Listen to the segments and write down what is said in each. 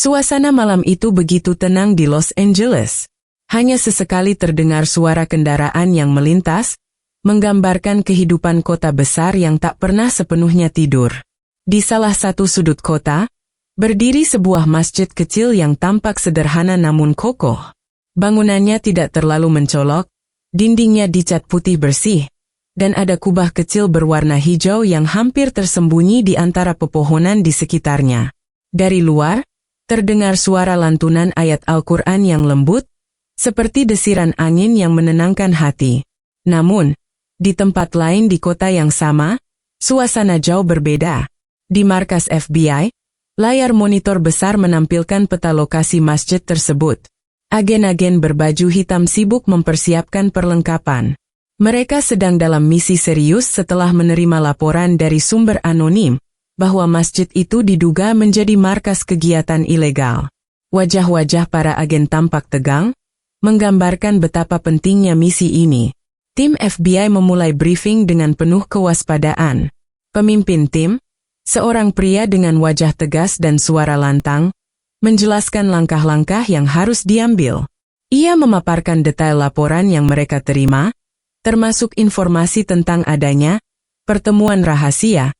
Suasana malam itu begitu tenang di Los Angeles. Hanya sesekali terdengar suara kendaraan yang melintas, menggambarkan kehidupan kota besar yang tak pernah sepenuhnya tidur. Di salah satu sudut kota, berdiri sebuah masjid kecil yang tampak sederhana namun kokoh. Bangunannya tidak terlalu mencolok, dindingnya dicat putih bersih, dan ada kubah kecil berwarna hijau yang hampir tersembunyi di antara pepohonan di sekitarnya. Dari luar, terdengar suara lantunan ayat Al-Quran yang lembut, seperti desiran angin yang menenangkan hati. Namun, di tempat lain di kota yang sama, suasana jauh berbeda. Di markas FBI, layar monitor besar menampilkan peta lokasi masjid tersebut. Agen-agen berbaju hitam sibuk mempersiapkan perlengkapan. Mereka sedang dalam misi serius setelah menerima laporan dari sumber anonim bahwa masjid itu diduga menjadi markas kegiatan ilegal. Wajah-wajah para agen tampak tegang, menggambarkan betapa pentingnya misi ini. Tim FBI memulai briefing dengan penuh kewaspadaan. Pemimpin tim, seorang pria dengan wajah tegas dan suara lantang, menjelaskan langkah-langkah yang harus diambil. Ia memaparkan detail laporan yang mereka terima, termasuk informasi tentang adanya pertemuan rahasia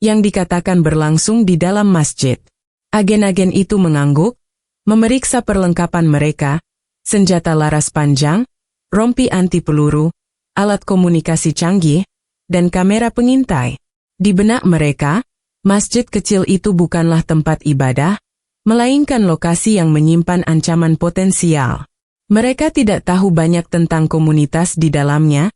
yang dikatakan berlangsung di dalam masjid. Agen-agen itu mengangguk, memeriksa perlengkapan mereka, senjata laras panjang, rompi anti peluru, alat komunikasi canggih, dan kamera pengintai. Di benak mereka, masjid kecil itu bukanlah tempat ibadah, melainkan lokasi yang menyimpan ancaman potensial. Mereka tidak tahu banyak tentang komunitas di dalamnya,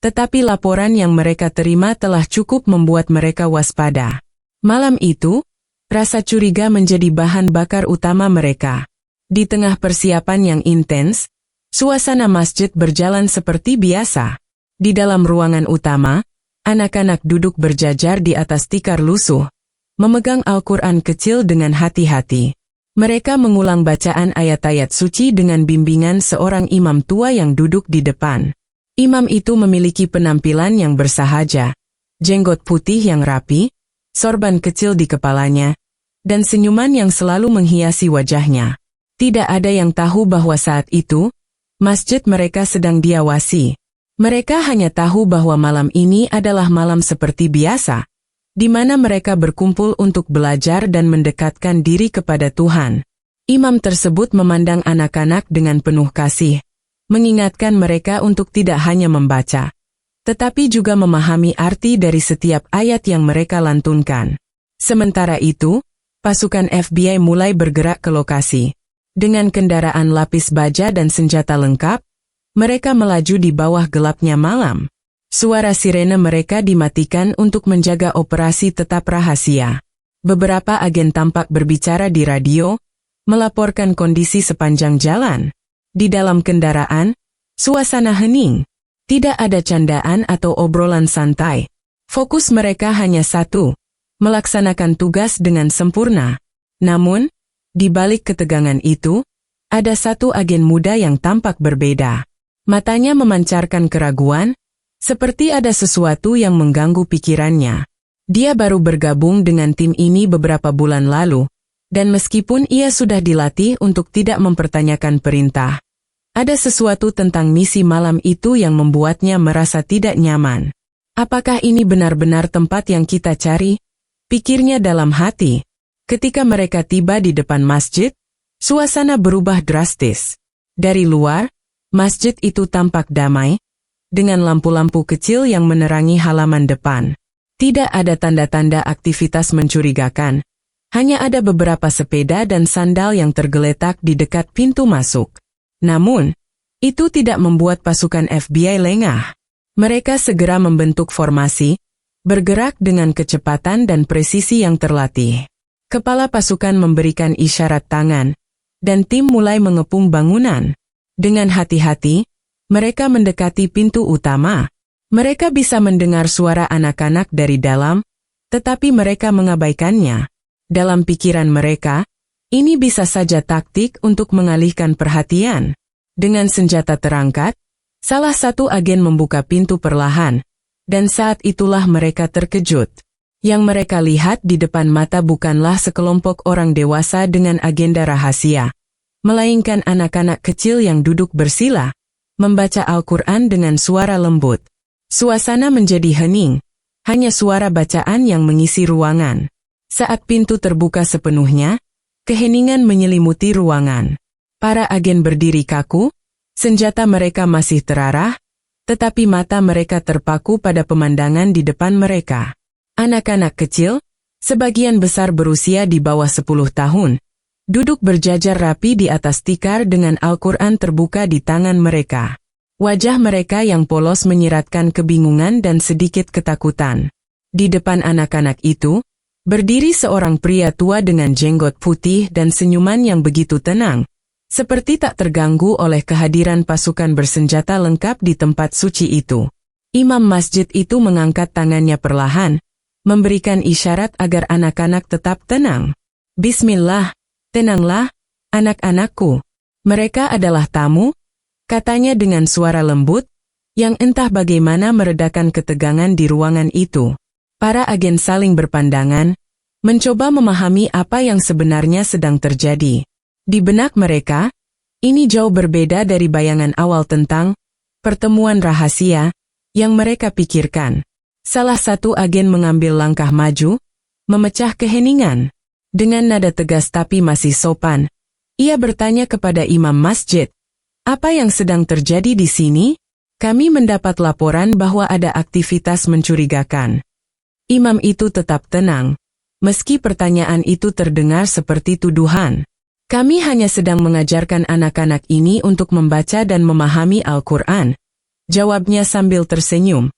tetapi laporan yang mereka terima telah cukup membuat mereka waspada. Malam itu, rasa curiga menjadi bahan bakar utama mereka. Di tengah persiapan yang intens, suasana masjid berjalan seperti biasa. Di dalam ruangan utama, anak-anak duduk berjajar di atas tikar lusuh, memegang Al-Quran kecil dengan hati-hati. Mereka mengulang bacaan ayat-ayat suci dengan bimbingan seorang imam tua yang duduk di depan. Imam itu memiliki penampilan yang bersahaja, jenggot putih yang rapi, sorban kecil di kepalanya, dan senyuman yang selalu menghiasi wajahnya. Tidak ada yang tahu bahwa saat itu, masjid mereka sedang diawasi. Mereka hanya tahu bahwa malam ini adalah malam seperti biasa, di mana mereka berkumpul untuk belajar dan mendekatkan diri kepada Tuhan. Imam tersebut memandang anak-anak dengan penuh kasih, mengingatkan mereka untuk tidak hanya membaca, tetapi juga memahami arti dari setiap ayat yang mereka lantunkan. Sementara itu, pasukan FBI mulai bergerak ke lokasi. Dengan kendaraan lapis baja dan senjata lengkap, mereka melaju di bawah gelapnya malam. Suara sirene mereka dimatikan untuk menjaga operasi tetap rahasia. Beberapa agen tampak berbicara di radio, melaporkan kondisi sepanjang jalan. Di dalam kendaraan, suasana hening. Tidak ada candaan atau obrolan santai. Fokus mereka hanya satu, melaksanakan tugas dengan sempurna. Namun, di balik ketegangan itu, ada satu agen muda yang tampak berbeda. Matanya memancarkan keraguan, seperti ada sesuatu yang mengganggu pikirannya. Dia baru bergabung dengan tim ini beberapa bulan lalu, dan meskipun ia sudah dilatih untuk tidak mempertanyakan perintah, ada sesuatu tentang misi malam itu yang membuatnya merasa tidak nyaman. Apakah ini benar-benar tempat yang kita cari? Pikirnya dalam hati. Ketika mereka tiba di depan masjid, suasana berubah drastis. Dari luar, masjid itu tampak damai, dengan lampu-lampu kecil yang menerangi halaman depan. Tidak ada tanda-tanda aktivitas mencurigakan. Hanya ada beberapa sepeda dan sandal yang tergeletak di dekat pintu masuk. Namun, itu tidak membuat pasukan FBI lengah. Mereka segera membentuk formasi, bergerak dengan kecepatan dan presisi yang terlatih. Kepala pasukan memberikan isyarat tangan, dan tim mulai mengepung bangunan. Dengan hati-hati, mereka mendekati pintu utama. Mereka bisa mendengar suara anak-anak dari dalam, tetapi mereka mengabaikannya. Dalam pikiran mereka, ini bisa saja taktik untuk mengalihkan perhatian. Dengan senjata terangkat, salah satu agen membuka pintu perlahan, dan saat itulah mereka terkejut. Yang mereka lihat di depan mata bukanlah sekelompok orang dewasa dengan agenda rahasia, melainkan anak-anak kecil yang duduk bersila, membaca Al-Quran dengan suara lembut. Suasana menjadi hening, hanya suara bacaan yang mengisi ruangan. Saat pintu terbuka sepenuhnya, keheningan menyelimuti ruangan. Para agen berdiri kaku, senjata mereka masih terarah, tetapi mata mereka terpaku pada pemandangan di depan mereka. Anak-anak kecil, sebagian besar berusia di bawah 10 tahun, duduk berjajar rapi di atas tikar dengan Al-Quran terbuka di tangan mereka. Wajah mereka yang polos menyiratkan kebingungan dan sedikit ketakutan. Di depan anak-anak itu, berdiri seorang pria tua dengan jenggot putih dan senyuman yang begitu tenang, seperti tak terganggu oleh kehadiran pasukan bersenjata lengkap di tempat suci itu. Imam masjid itu mengangkat tangannya perlahan, memberikan isyarat agar anak-anak tetap tenang. Bismillah, tenanglah, anak-anakku. Mereka adalah tamu, katanya dengan suara lembut, yang entah bagaimana meredakan ketegangan di ruangan itu. Para agen saling berpandangan, mencoba memahami apa yang sebenarnya sedang terjadi. Di benak mereka, ini jauh berbeda dari bayangan awal tentang pertemuan rahasia yang mereka pikirkan. Salah satu agen mengambil langkah maju, memecah keheningan. Dengan nada tegas tapi masih sopan, ia bertanya kepada imam masjid, "Apa yang sedang terjadi di sini? Kami mendapat laporan bahwa ada aktivitas mencurigakan." Imam itu tetap tenang, meski pertanyaan itu terdengar seperti tuduhan. "Kami hanya sedang mengajarkan anak-anak ini untuk membaca dan memahami Al-Quran," jawabnya sambil tersenyum.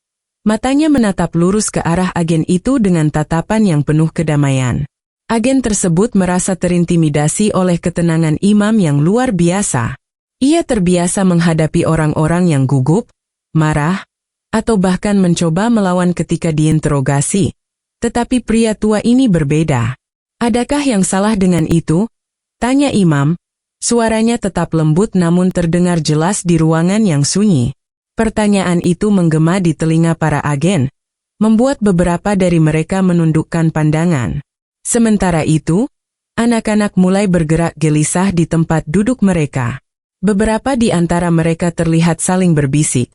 Matanya menatap lurus ke arah agen itu dengan tatapan yang penuh kedamaian. Agen tersebut merasa terintimidasi oleh ketenangan imam yang luar biasa. Ia terbiasa menghadapi orang-orang yang gugup, marah, atau bahkan mencoba melawan ketika diinterogasi. Tetapi pria tua ini berbeda. "Adakah yang salah dengan itu?" tanya imam. Suaranya tetap lembut namun terdengar jelas di ruangan yang sunyi. Pertanyaan itu menggema di telinga para agen, membuat beberapa dari mereka menundukkan pandangan. Sementara itu, anak-anak mulai bergerak gelisah di tempat duduk mereka. Beberapa di antara mereka terlihat saling berbisik.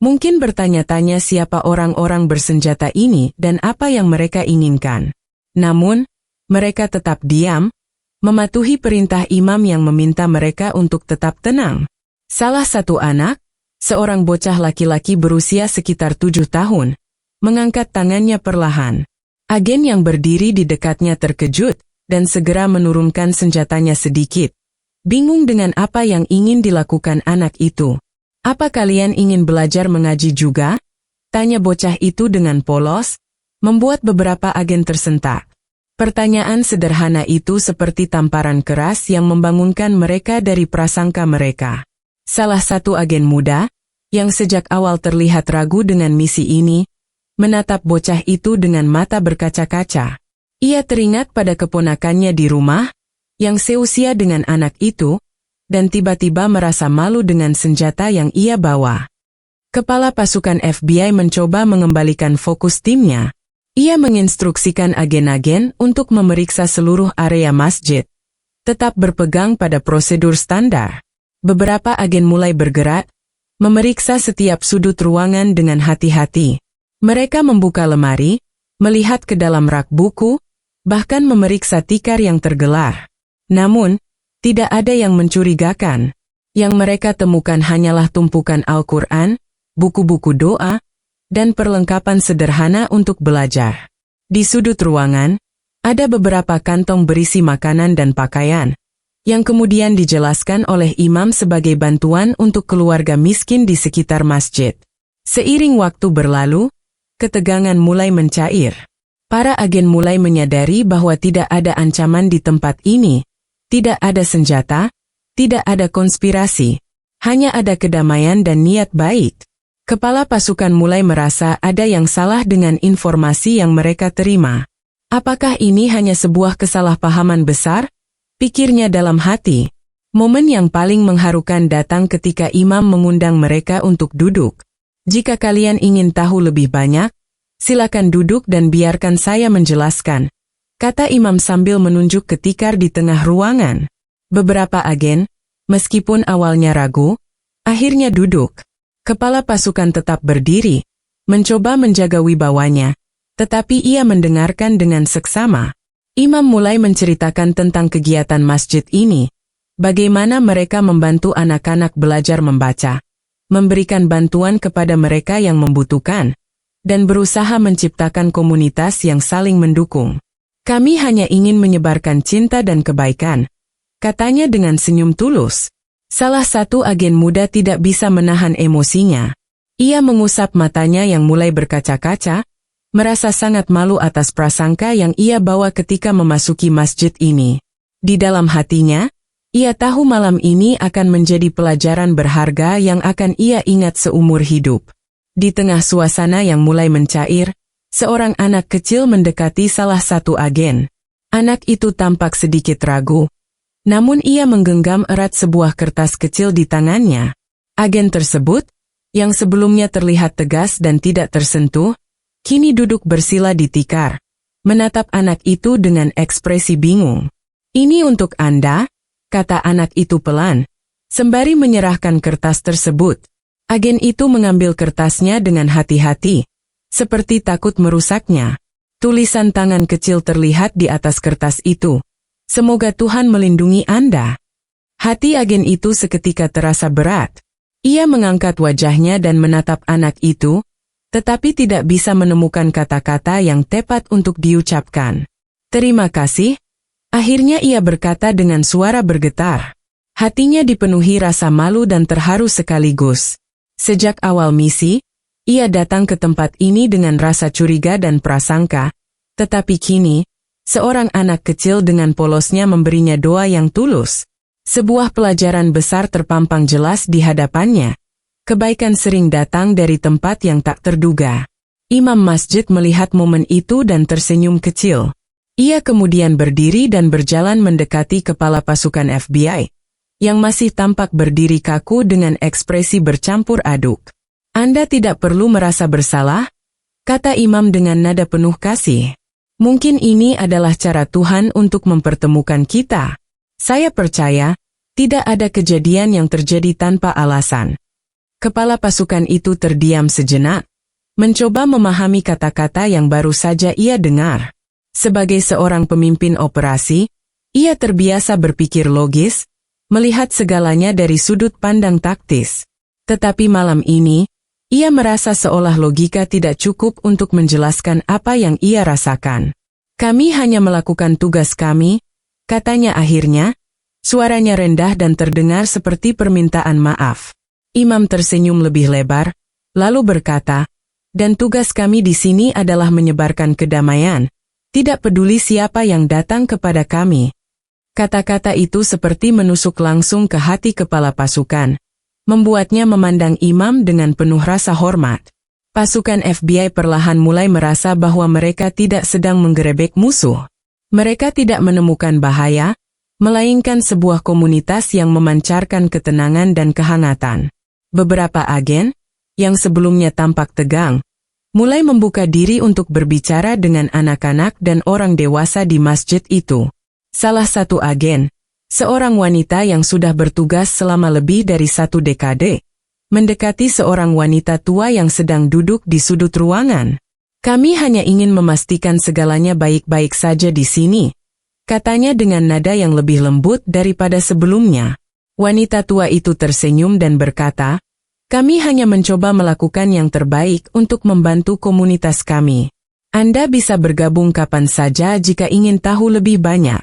Mungkin bertanya-tanya siapa orang-orang bersenjata ini dan apa yang mereka inginkan. Namun, mereka tetap diam, mematuhi perintah imam yang meminta mereka untuk tetap tenang. Salah satu anak, seorang bocah laki-laki berusia sekitar 7 tahun, mengangkat tangannya perlahan. Agen yang berdiri di dekatnya terkejut, dan segera menurunkan senjatanya sedikit. Bingung dengan apa yang ingin dilakukan anak itu. "Apa kalian ingin belajar mengaji juga?" tanya bocah itu dengan polos, membuat beberapa agen tersentak. Pertanyaan sederhana itu seperti tamparan keras yang membangunkan mereka dari prasangka mereka. Salah satu agen muda, yang sejak awal terlihat ragu dengan misi ini, menatap bocah itu dengan mata berkaca-kaca. Ia teringat pada keponakannya di rumah, yang seusia dengan anak itu, dan tiba-tiba merasa malu dengan senjata yang ia bawa. Kepala pasukan FBI mencoba mengembalikan fokus timnya. Ia menginstruksikan agen-agen untuk memeriksa seluruh area masjid, tetap berpegang pada prosedur standar. Beberapa agen mulai bergerak, memeriksa setiap sudut ruangan dengan hati-hati. Mereka membuka lemari, melihat ke dalam rak buku, bahkan memeriksa tikar yang tergelar. Namun, tidak ada yang mencurigakan. Yang mereka temukan hanyalah tumpukan Al-Quran, buku-buku doa, dan perlengkapan sederhana untuk belajar. Di sudut ruangan, ada beberapa kantong berisi makanan dan pakaian, yang kemudian dijelaskan oleh imam sebagai bantuan untuk keluarga miskin di sekitar masjid. Seiring waktu berlalu, ketegangan mulai mencair. Para agen mulai menyadari bahwa tidak ada ancaman di tempat ini, tidak ada senjata, tidak ada konspirasi, hanya ada kedamaian dan niat baik. Kepala pasukan mulai merasa ada yang salah dengan informasi yang mereka terima. Apakah ini hanya sebuah kesalahpahaman besar? Pikirnya dalam hati. Momen yang paling mengharukan datang ketika imam mengundang mereka untuk duduk. "Jika kalian ingin tahu lebih banyak, Silakan duduk dan biarkan saya menjelaskan, kata imam sambil menunjuk ke tikar di tengah ruangan. Beberapa agen, meskipun awalnya ragu, akhirnya duduk. Kepala pasukan tetap berdiri, mencoba menjaga wibawanya, tetapi ia mendengarkan dengan seksama. Imam mulai menceritakan tentang kegiatan masjid ini, bagaimana mereka membantu anak-anak belajar membaca, memberikan bantuan kepada mereka yang membutuhkan, dan berusaha menciptakan komunitas yang saling mendukung. Kami hanya ingin menyebarkan cinta dan kebaikan, katanya dengan senyum tulus. Salah satu agen muda tidak bisa menahan emosinya. Ia mengusap matanya yang mulai berkaca-kaca, merasa sangat malu atas prasangka yang ia bawa ketika memasuki masjid ini. Di dalam hatinya, ia tahu malam ini akan menjadi pelajaran berharga yang akan ia ingat seumur hidup. Di tengah suasana yang mulai mencair, seorang anak kecil mendekati salah satu agen. Anak itu tampak sedikit ragu, namun ia menggenggam erat sebuah kertas kecil di tangannya. Agen tersebut, yang sebelumnya terlihat tegas dan tidak tersentuh, kini duduk bersila di tikar, menatap anak itu dengan ekspresi bingung. "Ini untuk Anda," kata anak itu pelan, sembari menyerahkan kertas tersebut. Agen itu mengambil kertasnya dengan hati-hati, seperti takut merusaknya. Tulisan tangan kecil terlihat di atas kertas itu. "Semoga Tuhan melindungi Anda." Hati agen itu seketika terasa berat. Ia mengangkat wajahnya dan menatap anak itu, tetapi tidak bisa menemukan kata-kata yang tepat untuk diucapkan. "Terima kasih," akhirnya ia berkata dengan suara bergetar. Hatinya dipenuhi rasa malu dan terharu sekaligus. Sejak awal misi, ia datang ke tempat ini dengan rasa curiga dan prasangka, tetapi kini, seorang anak kecil dengan polosnya memberinya doa yang tulus. Sebuah pelajaran besar terpampang jelas di hadapannya. Kebaikan sering datang dari tempat yang tak terduga. Imam masjid melihat momen itu dan tersenyum kecil. Ia kemudian berdiri dan berjalan mendekati kepala pasukan FBI, yang masih tampak berdiri kaku dengan ekspresi bercampur aduk. "Anda tidak perlu merasa bersalah," kata imam dengan nada penuh kasih. "Mungkin ini adalah cara Tuhan untuk mempertemukan kita. Saya percaya, tidak ada kejadian yang terjadi tanpa alasan." Kepala pasukan itu terdiam sejenak, mencoba memahami kata-kata yang baru saja ia dengar. Sebagai seorang pemimpin operasi, ia terbiasa berpikir logis, melihat segalanya dari sudut pandang taktis. Tetapi malam ini, ia merasa seolah logika tidak cukup untuk menjelaskan apa yang ia rasakan. "Kami hanya melakukan tugas kami," katanya akhirnya, suaranya rendah dan terdengar seperti permintaan maaf. Imam tersenyum lebih lebar, lalu berkata, "Dan tugas kami di sini adalah menyebarkan kedamaian, tidak peduli siapa yang datang kepada kami." Kata-kata itu seperti menusuk langsung ke hati kepala pasukan, membuatnya memandang imam dengan penuh rasa hormat. Pasukan FBI perlahan mulai merasa bahwa mereka tidak sedang menggerebek musuh. Mereka tidak menemukan bahaya, melainkan sebuah komunitas yang memancarkan ketenangan dan kehangatan. Beberapa agen, yang sebelumnya tampak tegang, mulai membuka diri untuk berbicara dengan anak-anak dan orang dewasa di masjid itu. Salah satu agen, seorang wanita yang sudah bertugas selama lebih dari 1 dekade, mendekati seorang wanita tua yang sedang duduk di sudut ruangan. "Kami hanya ingin memastikan segalanya baik-baik saja di sini," katanya dengan nada yang lebih lembut daripada sebelumnya. Wanita tua itu tersenyum dan berkata, "Kami hanya mencoba melakukan yang terbaik untuk membantu komunitas kami. Anda bisa bergabung kapan saja jika ingin tahu lebih banyak."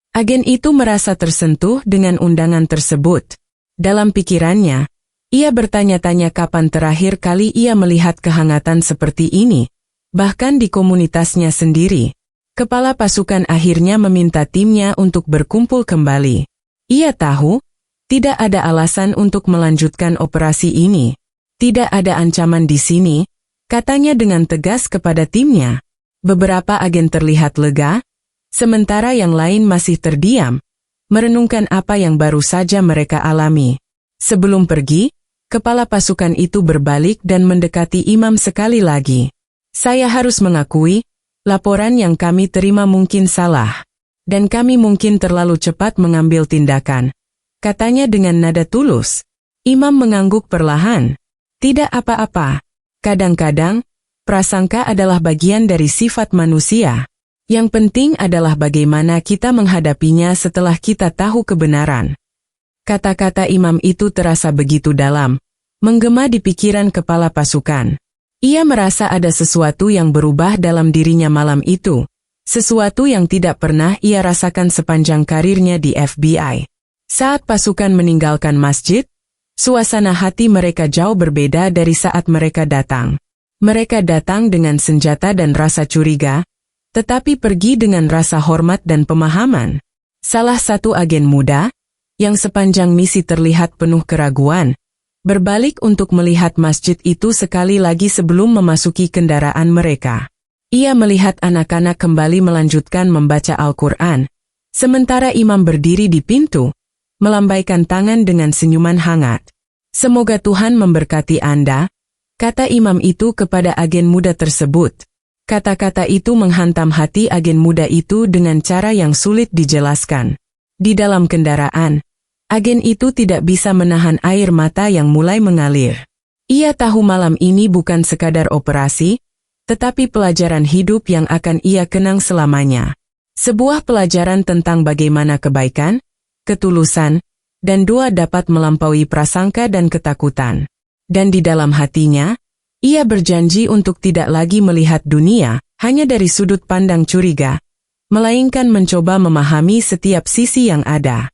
Agen itu merasa tersentuh dengan undangan tersebut. Dalam pikirannya, ia bertanya-tanya kapan terakhir kali ia melihat kehangatan seperti ini, bahkan di komunitasnya sendiri. Kepala pasukan akhirnya meminta timnya untuk berkumpul kembali. Ia tahu, tidak ada alasan untuk melanjutkan operasi ini. "Tidak ada ancaman di sini," katanya dengan tegas kepada timnya. Beberapa agen terlihat lega, sementara yang lain masih terdiam, merenungkan apa yang baru saja mereka alami. Sebelum pergi, kepala pasukan itu berbalik dan mendekati imam sekali lagi. Saya harus mengakui, laporan yang kami terima mungkin salah. Dan kami mungkin terlalu cepat mengambil tindakan. Katanya dengan nada tulus. Imam mengangguk perlahan. Tidak apa-apa. Kadang-kadang, prasangka adalah bagian dari sifat manusia. Yang penting adalah bagaimana kita menghadapinya setelah kita tahu kebenaran. Kata-kata imam itu terasa begitu dalam, menggema di pikiran kepala pasukan. Ia merasa ada sesuatu yang berubah dalam dirinya malam itu, sesuatu yang tidak pernah ia rasakan sepanjang karirnya di FBI. Saat pasukan meninggalkan masjid, suasana hati mereka jauh berbeda dari saat mereka datang. Mereka datang dengan senjata dan rasa curiga, tetapi pergi dengan rasa hormat dan pemahaman. Salah satu agen muda, yang sepanjang misi terlihat penuh keraguan, berbalik untuk melihat masjid itu sekali lagi sebelum memasuki kendaraan mereka. Ia melihat anak-anak kembali melanjutkan membaca Al-Quran, sementara imam berdiri di pintu, melambaikan tangan dengan senyuman hangat. Semoga Tuhan memberkati Anda, kata imam itu kepada agen muda tersebut. Kata-kata itu menghantam hati agen muda itu dengan cara yang sulit dijelaskan. Di dalam kendaraan, agen itu tidak bisa menahan air mata yang mulai mengalir. Ia tahu malam ini bukan sekadar operasi, tetapi pelajaran hidup yang akan ia kenang selamanya. Sebuah pelajaran tentang bagaimana kebaikan, ketulusan, dan doa dapat melampaui prasangka dan ketakutan. Dan di dalam hatinya, ia berjanji untuk tidak lagi melihat dunia hanya dari sudut pandang curiga, melainkan mencoba memahami setiap sisi yang ada.